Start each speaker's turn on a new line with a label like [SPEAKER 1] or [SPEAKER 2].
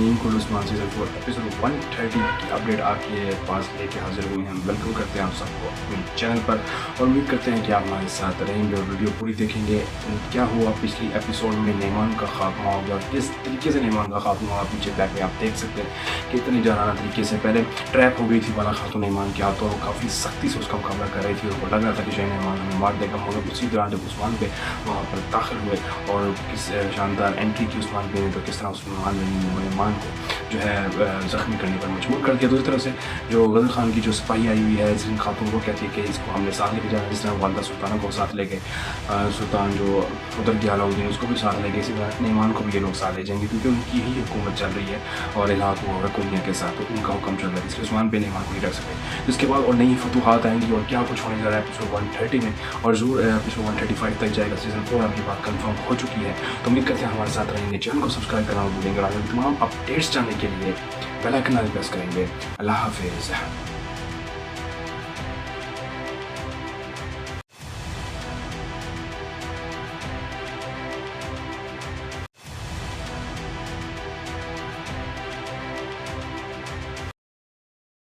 [SPEAKER 1] नीम कुल Usman season 4 episode 130 की update आपके पास लेके हाजिर हुए हैं। वेलकम करते हैं आप सबको अपने चैनल पर और उम्मीद करते हैं कि आप हमारे साथ रहेंगे और वीडियो पूरी देखेंगे। क्या हुआ पिछली एपिसोड में, नईमान का खात्मा हो गया और किस तरीके से नईमान का खात्मा हुआ पीछे बैक में आप देख सकते हैं कि इतनी जानाना तरीके से पहले ट्रैप हो गई थी वाला खातून नईमान के हाथों और काफ़ी सख्ती से उसका मुकाबला कर रही थी और वो लग रहा था कि शायद नईमान हमें मार देगा, मगर उसी दौरान जब उस्मान पे वहाँ पर दाखिल हुए और किस शानदार एंट्री की उस्मान पे तो किस तरह उस्मान ने नईमान को जो है ज़ख्मी करने पर मजबूर कर दिया। दूसरी तरफ से जो गदर खान की जो सिपाही आई हुई है जिन खातून को कहती है कि इसको हमने साथ लेके जाना, जिस तरह वालदा सुल्ताना को साथ लेके सुल्तान जो उधर की अलाउद्दीन उसको भी साथ लेके, इसी तरह नईमान को भी ये लोग साथ ले जाएंगे क्योंकि उनकी ही हुकूमत चल रही है और इलाक़ वो रकुनिया के साथ तो उनका हुक्म चल रहा है, इसलिए उस्मान पे नईमान को नहीं रख सकते। इसके बाद और नई फतूहात आएंगी और क्या कुछ होने जा रहा है एपिसोड 130 में और ज़रूर एपिसोड 135 तक जाएगा। सीज़न 4 आपकी बात कन्फर्म हो चुकी है, तो उम्मीद करते हैं हमारे साथ रहेंगे। चैनल को सब्सक्राइब करना भूलेंगे और आगे तमाम अपडेट्स जानने के लिए बेल आइकन प्रेस करेंगे। अल्लाह हाफिज़।